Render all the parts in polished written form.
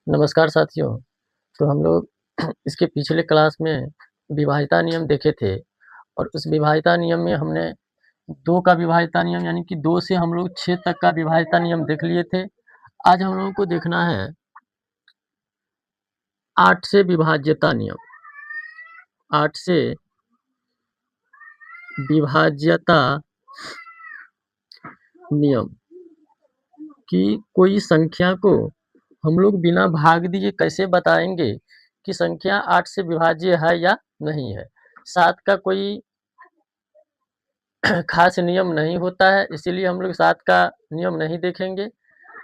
नमस्कार साथियों। तो हम लोग इसके पिछले क्लास में विभाज्यता नियम देखे थे और उस विभाज्यता नियम में हमने 2 का विभाज्यता नियम यानी कि 2 से हम लोग 6 तक का विभाज्यता नियम देख लिए थे। आज हम लोगों को देखना है 8 से विभाज्यता नियम। 8 से विभाज्यता नियम कि कोई संख्या को हम लोग बिना भाग दिए कैसे बताएँगे कि संख्या 8 से विभाज्य है या नहीं है। 7 का कोई खास नियम नहीं होता है, इसीलिए हम लोग 7 का नियम नहीं देखेंगे।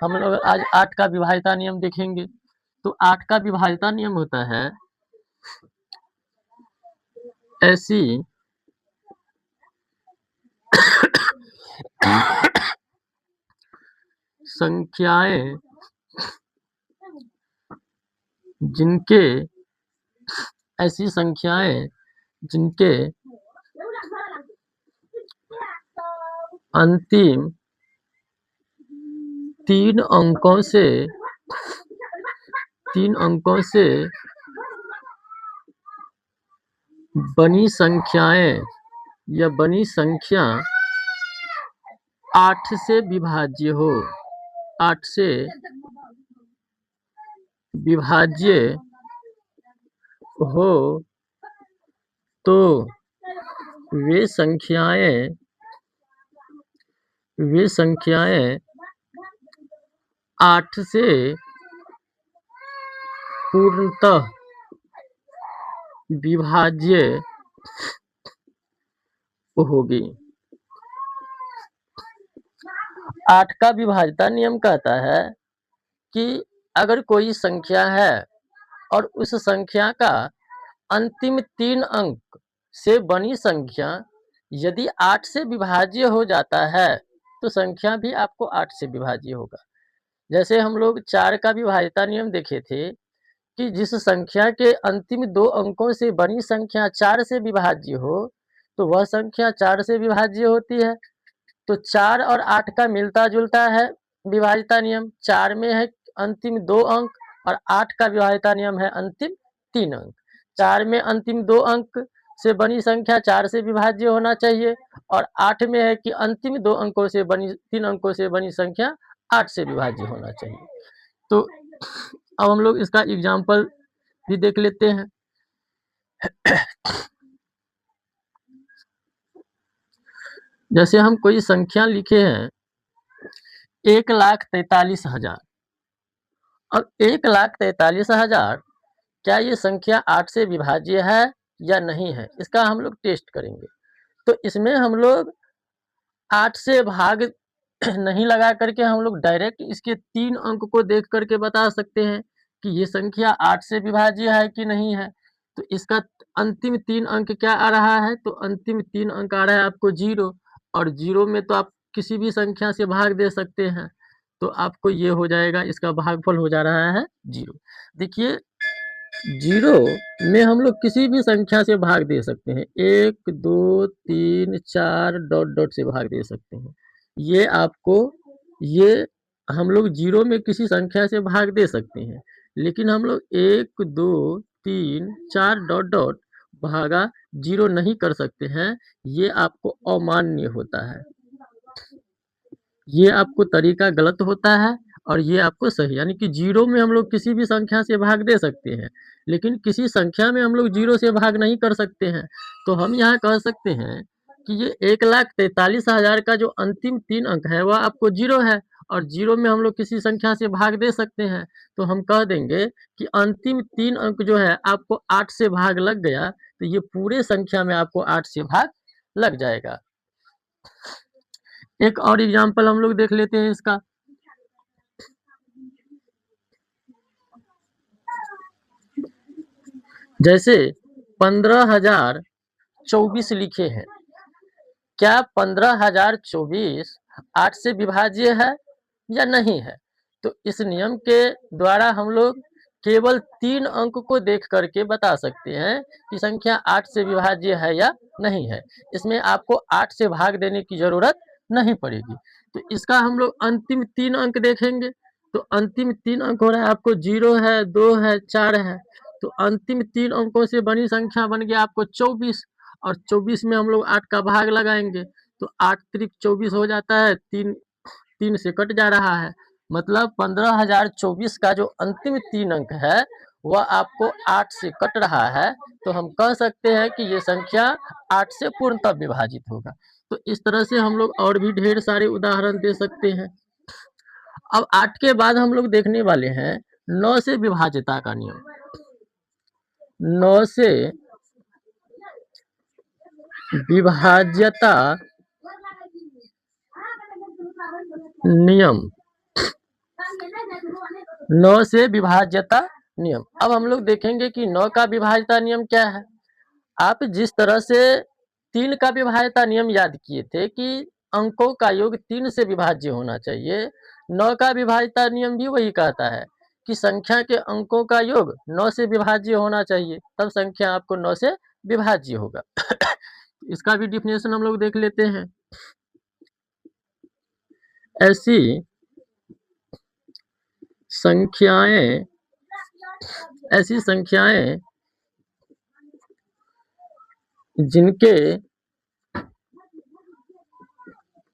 हम लोग आज 8 का विभाज्यता नियम देखेंगे। तो 8 का विभाज्यता नियम होता है, ऐसी संख्याएं जिनके ऐसी संख्याएं जिनके अंतिम 3 अंकों से बनी संख्याएं या बनी संख्या 8 से विभाज्य हो। 8 से विभाज्य हो तो वे संख्याएं 8 से पूर्णतः विभाज्य होगी। 8 का विभाज्यता नियम कहता है कि अगर कोई संख्या है और उस संख्या का अंतिम 3 अंक से बनी संख्या यदि 8 से विभाज्य हो जाता है तो संख्या भी आपको 8 से विभाज्य होगा। जैसे हम लोग 4 का विभाज्यता नियम देखे थे कि जिस संख्या के अंतिम 2 अंकों से बनी संख्या 4 से विभाज्य हो तो वह संख्या 4 से विभाज्य होती है। तो 4 और 8 का मिलता-जुलता है विभाज्यता नियम। 4 में है अंतिम 2 अंक और 8 का विभाज्यता नियम है अंतिम 3 अंक। 4 में अंतिम 2 अंक से बनी संख्या 4 से विभाज्य होना चाहिए और 8 में है कि अंतिम 2 अंकों से बनी 3 अंकों से बनी संख्या 8 से विभाज्य होना चाहिए। तो अब हम लोग इसका एग्जाम्पल भी देख लेते हैं। जैसे हम कोई संख्या लिखे हैं 1,43,000। अब 1,43,000 क्या ये संख्या 8 से विभाज्य है या नहीं है, इसका हम लोग टेस्ट करेंगे। तो इसमें हम लोग 8 से भाग नहीं लगा करके हम लोग डायरेक्ट इसके 3 अंक को देख करके बता सकते हैं कि ये संख्या 8 से विभाज्य है कि नहीं है। तो इसका अंतिम 3 अंक क्या आ रहा है, तो अंतिम 3 अंक आ रहा है आपको 0 और 0 में तो आप किसी भी संख्या से भाग दे सकते हैं। तो आपको ये हो जाएगा, इसका भागफल हो जा रहा है 0। देखिए 0 में हम लोग किसी भी संख्या से भाग दे सकते हैं। 1, 2, 3, 4 डॉट डॉट से भाग दे सकते हैं। ये हम लोग 0 में किसी संख्या से भाग दे सकते हैं, लेकिन हम लोग 1, 2, 3, 4 डॉट डॉट भागा 0 नहीं कर सकते हैं। ये आपको अमान्य होता है। ये आपको तरीका गलत होता है और ये आपको सही, यानी कि 0 में हम लोग किसी भी संख्या से भाग दे सकते हैं, लेकिन किसी संख्या में हम लोग 0 से भाग नहीं कर सकते हैं। तो हम यहाँ कह सकते हैं कि ये 1,43,000 का जो अंतिम 3 अंक है वह आपको 0 है और 0 में हम लोग किसी संख्या से भाग दे सकते हैं। तो हम कह देंगे कि अंतिम 3 अंक जो है आपको 8 से भाग लग गया, तो ये पूरे संख्या में आपको 8 से भाग लग जाएगा। एक और एग्जाम्पल हम लोग देख लेते हैं इसका। जैसे 15,024 लिखे हैं, क्या 15,024 8 से विभाज्य है या नहीं है? तो इस नियम के द्वारा हम लोग केवल 3 अंक को देख करके बता सकते हैं कि संख्या 8 से विभाज्य है या नहीं है। इसमें आपको 8 से भाग देने की जरूरत नहीं पड़ेगी। तो इसका हम लोग अंतिम 3 अंक देखेंगे। तो अंतिम 3 अंक हो रहा है आपको 0 है, 2 है, 4 है। तो अंतिम 3 अंकों से बनी संख्या बन गया आपको 24, और 24 में हम लोग 8 का भाग लगाएंगे तो 8 त्रिक 24 हो जाता है, 3 से कट जा रहा है, मतलब 15,024 का जो अंतिम 3 अंक है वह आपको 8 से कट रहा है। तो हम कह सकते हैं कि ये संख्या 8 से पूर्णतः विभाजित होगा। तो इस तरह से हम लोग और भी ढेर सारे उदाहरण दे सकते हैं। अब 8 के बाद हम लोग देखने वाले हैं 9 से विभाज्यता का नियम। 9 से विभाज्यता नियम। 9 से विभाज्यता नियम। अब हम लोग देखेंगे कि 9 का विभाज्यता नियम क्या है। आप जिस तरह से 3 का विभाज्यता नियम याद किए थे कि अंकों का योग 3 से विभाज्य होना चाहिए, 9 का विभाज्यता नियम भी वही कहता है कि संख्या के अंकों का योग 9 से विभाज्य होना चाहिए, तब संख्या आपको 9 से विभाज्य होगा। इसका भी डिफिनेशन हम लोग देख लेते हैं। ऐसी संख्याएं जिनके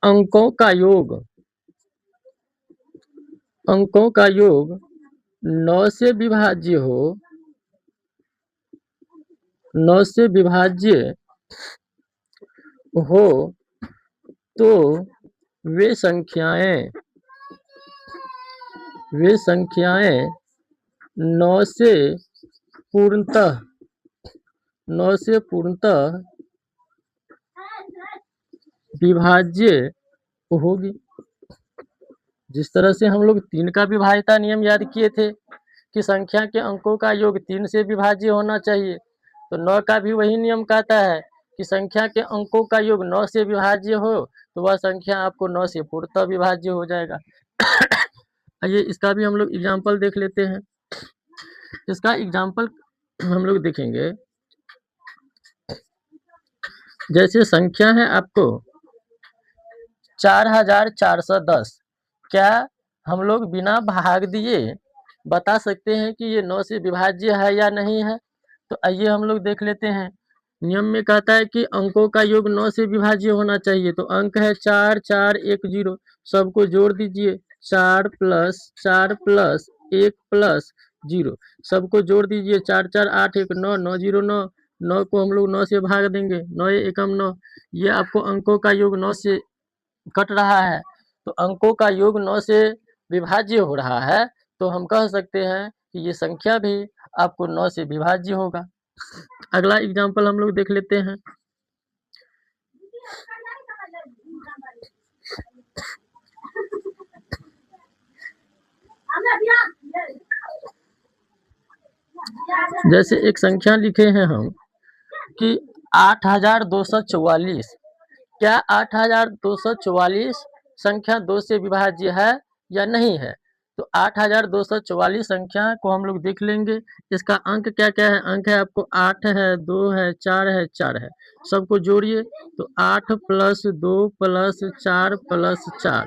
अंकों का योग 9 से विभाज्य हो, 9 से विभाज्य हो, तो वे संख्याएं 9 से पूर्णतः विभाज्य होगी। जिस तरह से हम लोग 3 का विभाज्यता नियम याद किए थे कि संख्या के अंकों का योग 3 से विभाज्य होना चाहिए, तो 9 का भी वही नियम कहता है कि संख्या के अंकों का योग 9 से विभाज्य हो तो वह संख्या आपको 9 से पूर्णतः विभाज्य हो जाएगा। आइए इसका भी हम लोग एग्जाम्पल देख लेते हैं। इसका एग्जाम्पल हम लोग देखेंगे, जैसे संख्या है आपको 4410। क्या हम लोग बिना भाग दिए बता सकते हैं कि ये 9 से विभाज्य है या नहीं है? तो आइए हम लोग देख लेते हैं। नियम में कहता है कि अंकों का योग 9 से विभाज्य होना चाहिए, तो अंक है 4 4 1 0, सबको जोड़ दीजिए। 4 प्लस 1 प्लस 0, सबको जोड़ दीजिए। 4 4 8 1 9 9 0 9, 9 को हम लोग 9 से भाग देंगे, 9 एकम 9। ये आपको अंकों का योग 9 से कट रहा है, तो अंकों का योग 9 से विभाज्य हो रहा है, तो हम कह सकते हैं कि ये संख्या भी आपको 9 से विभाज्य होगा। अगला एग्जाम्पल हम लोग देख लेते हैं। जैसे एक संख्या लिखे हैं हम कि 8244। क्या 8244 संख्या 2 से विभाज्य है या नहीं है? तो 8244 संख्या को हम लोग देख लेंगे। इसका अंक क्या क्या है? अंक है आपको 8 है, 2 है, 4 है, 4 है, सबको जोड़िए। तो 8 प्लस 2 प्लस 4 प्लस 4,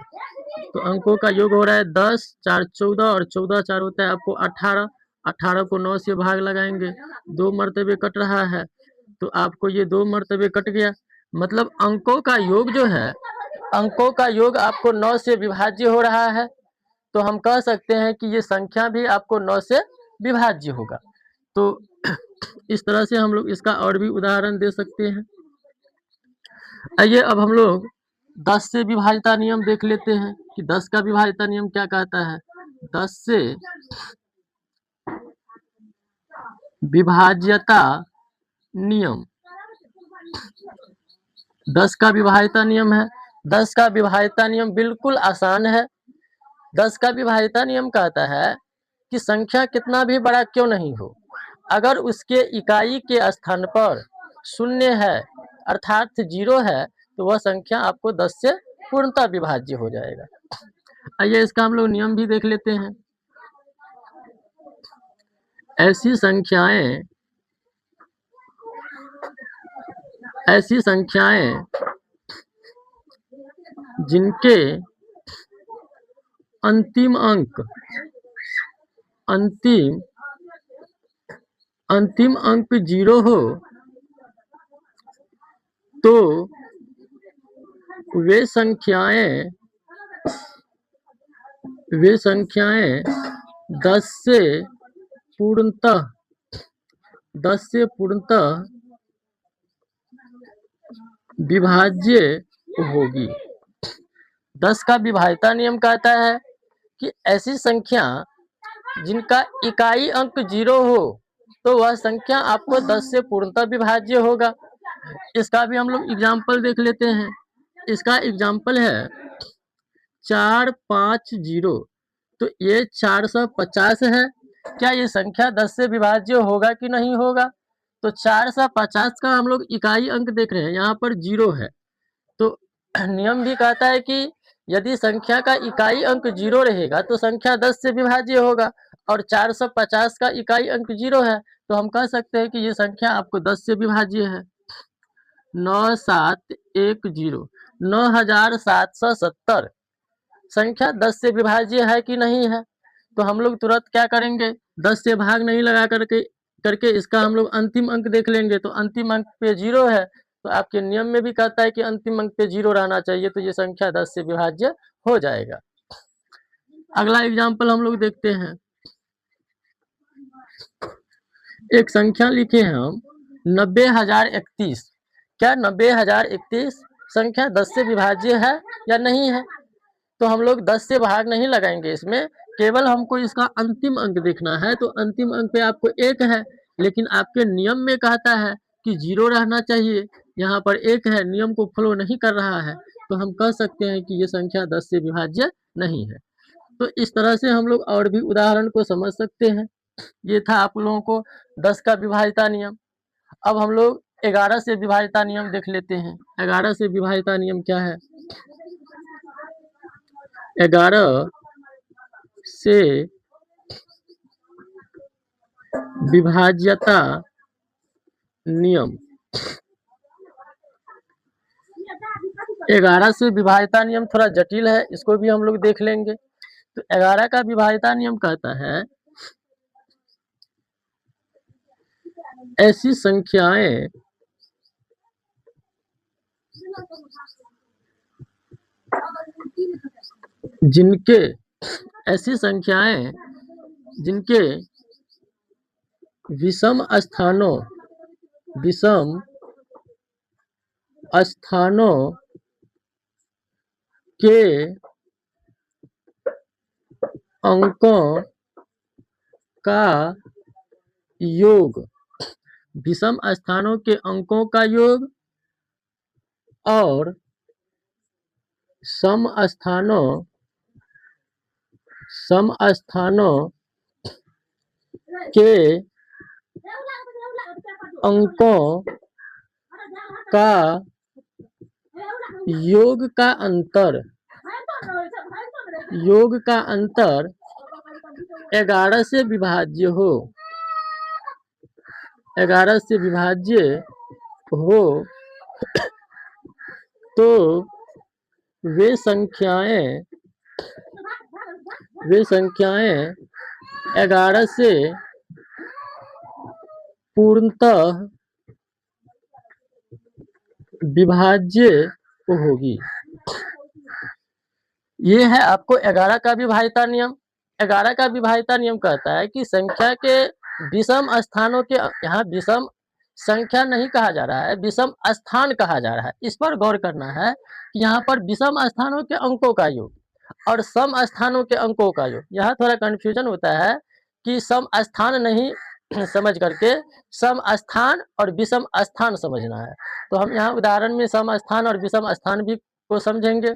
तो अंकों का योग हो रहा है 10, 4 14, और 14 4 होता है आपको 18। 18 को 9 से भाग लगाएंगे, 2 मरतबे कट रहा है, तो आपको ये 2 मरतबे कट गया। मतलब अंकों का योग जो है, अंकों का योग आपको 9 से विभाज्य हो रहा है, तो हम कह सकते हैं कि ये संख्या भी आपको 9 से विभाज्य होगा। तो इस तरह से हम लोग इसका और भी उदाहरण दे सकते हैं। आइए अब हम लोग 10 से विभाज्यता नियम देख लेते हैं कि 10 का विभाज्यता नियम क्या कहता है। 10 से विभाज्यता नियम, 10 का विभाज्यता नियम है। 10 का विभाज्यता नियम बिल्कुल आसान है। 10 का विभाज्यता नियम कहता है कि संख्या कितना भी बड़ा क्यों नहीं हो, अगर उसके इकाई के स्थान पर शून्य है अर्थात 0 है, तो वह संख्या आपको 10 से पूर्णतः विभाज्य हो जाएगा। आइए इसका हम लोग नियम भी देख लेते हैं। ऐसी संख्याएं जिनके अंतिम अंक अंतिम अंतिम अंक 0 हो तो वे संख्याएं 10 से पूर्णतः विभाज्य होगी। 10 का विभाज्यता नियम कहता है कि ऐसी संख्या जिनका इकाई अंक 0 हो तो वह संख्या आपको 10 से पूर्णतः विभाज्य होगा। इसका भी हम लोग एग्जाम्पल देख लेते हैं। इसका एग्जाम्पल है 450। तो ये 450 है। क्या ये संख्या 10 से विभाज्य होगा कि नहीं होगा? तो 450 का हम लोग इकाई अंक देख रहे हैं, यहाँ पर 0 है। तो नियम भी कहता है कि यदि संख्या का इकाई अंक 0 रहेगा तो संख्या 10 से विभाज्य होगा, और 450 का इकाई अंक 0 है तो हम कह सकते हैं कि ये संख्या आपको 10 से विभाज्य है। 9710 9770 संख्या 10 से विभाज्य है कि नहीं है? तो हम लोग तुरंत क्या करेंगे, 10 से भाग नहीं लगा करके इसका हम लोग अंतिम अंक देख लेंगे। तो अंतिम अंक पे 0 है, तो आपके नियम में भी कहता है कि अंतिम अंक पे 0 रहना चाहिए, तो ये संख्या 10 से विभाज्य हो जाएगा। अगला एग्जाम्पल हम लोग देखते हैं। एक संख्या लिखे हैं हम 90,031। क्या 90,031 संख्या 10 से विभाज्य है या नहीं है? तो हम लोग 10 से भाग नहीं लगाएंगे इसमें, केवल हमको इसका अंतिम अंक देखना है। तो अंतिम अंक पे आपको 1 है, लेकिन आपके नियम में कहता है कि 0 रहना चाहिए, यहाँ पर 1 है, नियम को फॉलो नहीं कर रहा है, तो हम कह सकते हैं कि ये संख्या 10 से विभाज्य नहीं है। तो इस तरह से हम लोग और भी उदाहरण को समझ सकते हैं। ये था आप लोगों को 10 का विभाज्यता नियम। अब हम लोग 11 से विभाज्यता नियम देख लेते हैं। 11 से विभाज्यता नियम क्या है? 11 से विभाज्यता नियम 11 से विभाज्यता नियम थोड़ा जटिल है, इसको भी हम लोग देख लेंगे। तो 11 का विभाज्यता नियम कहता है ऐसी संख्याएं जिनके विषम स्थानों के अंकों का योग, विषम स्थानों के अंकों का योग और सम स्थानों के अंकों का योग का अंतर 11 से विभाज्य हो। 11 से विभाज्य हो तो वे संख्याएं 11 से पूर्णतः विभाज्य होगी। ये है आपको 11 का विभाज्यता नियम। 11 का विभाज्यता नियम कहता है कि संख्या के विषम स्थानों के, यहाँ विषम संख्या नहीं कहा जा रहा है, विषम स्थान कहा जा रहा है। इस पर गौर करना है कि यहाँ पर विषम स्थानों के अंकों का योग और सम स्थानों के अंकों का योग, यहाँ थोड़ा कंफ्यूजन होता है कि सम स्थान नहीं समझ करके सम स्थान और विषम स्थान समझना है। तो हम यहाँ उदाहरण में सम स्थान और विषम स्थान भी को समझेंगे।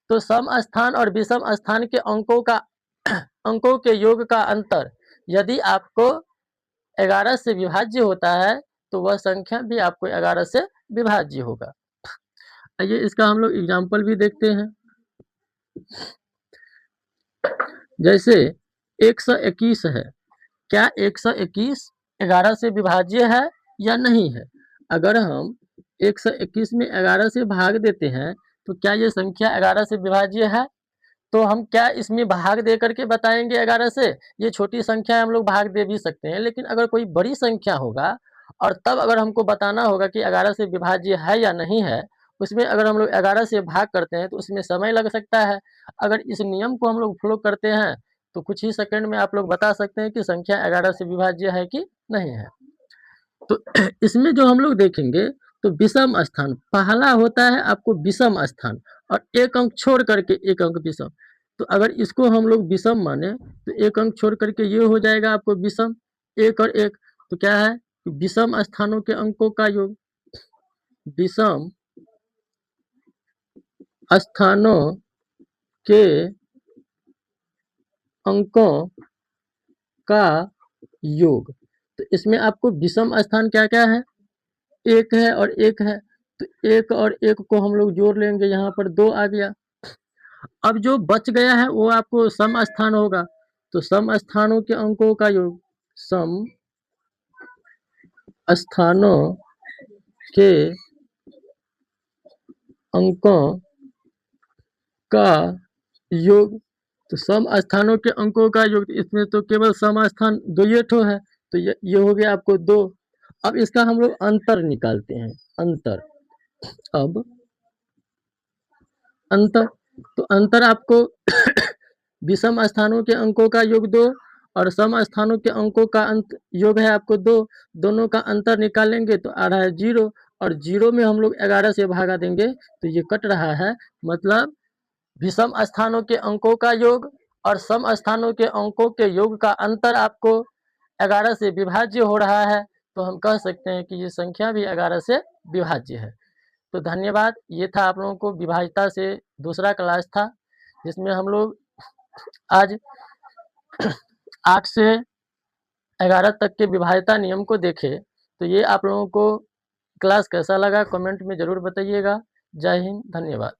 तो सम स्थान और विषम स्थान के अंकों के योग का अंतर यदि आपको 11 से विभाज्य होता है तो वह संख्या भी आपको 11 से विभाज्य होगा। आइए इसका हम लोग एग्जाम्पल भी देखते हैं। जैसे 121 है। क्या 121 11 से विभाज्य है या नहीं है? अगर हम 121 में 11 से भाग देते हैं तो क्या ये संख्या 11 से विभाज्य है? तो हम क्या इसमें भाग दे करके बताएंगे 11 से? ये छोटी संख्या है, हम लोग भाग दे भी सकते हैं, लेकिन अगर कोई बड़ी संख्या होगा और तब अगर हमको बताना होगा कि 11 से विभाज्य है या नहीं है, उसमें अगर हम लोग 11 से भाग करते हैं तो उसमें समय लग सकता है। अगर इस नियम को हम लोग फॉलो करते हैं तो कुछ ही सेकंड में आप लोग बता सकते हैं कि संख्या 11 से विभाज्य है कि नहीं है। तो इसमें जो हम लोग देखेंगे तो विषम स्थान पहला होता है आपको विषम स्थान, और एक अंक छोड़ करके एक अंक विषम। तो अगर इसको हम लोग विषम माने तो एक अंक छोड़ करके ये हो जाएगा आपको विषम, एक और एक तो क्या है, विषम स्थानों के अंकों का योग। विषम स्थानों के अंकों का योग। तो इसमें आपको विषम स्थान क्या क्या है, एक है और एक है, तो एक और एक को हम लोग जोड़ लेंगे, यहाँ पर 2 आ गया। अब जो बच गया है वो आपको सम स्थान होगा, तो सम स्थानों के अंकों का योग। सम स्थानों के अंकों का योग। तो सम स्थानों के अंकों का योग, इसमें तो केवल सम स्थान 2 ही ठो है, तो ये हो गया आपको 2। अब इसका हम लोग अंतर निकालते हैं, अंतर। अब अंतर, तो अंतर आपको विषम स्थानों के अंकों का योग 2 और सम स्थानों के अंकों का अंत योग है आपको 2, दोनों का अंतर निकालेंगे तो आ रहा है 0, और 0 में हम लोग 11 से भागा देंगे तो ये कट रहा है। मतलब विषम स्थानों के अंकों का योग और सम स्थानों के अंकों के योग का अंतर आपको 11 से विभाज्य हो रहा है, तो हम कह सकते हैं कि ये संख्या भी 11 से विभाज्य है। तो धन्यवाद। ये था आप लोगों को विभाज्यता से दूसरा क्लास था, जिसमें हम लोग आज 8 से 11 तक के विभाज्यता नियम को देखे। तो ये आप लोगों को क्लास कैसा लगा कमेंट में ज़रूर बताइएगा। जय हिंद, धन्यवाद।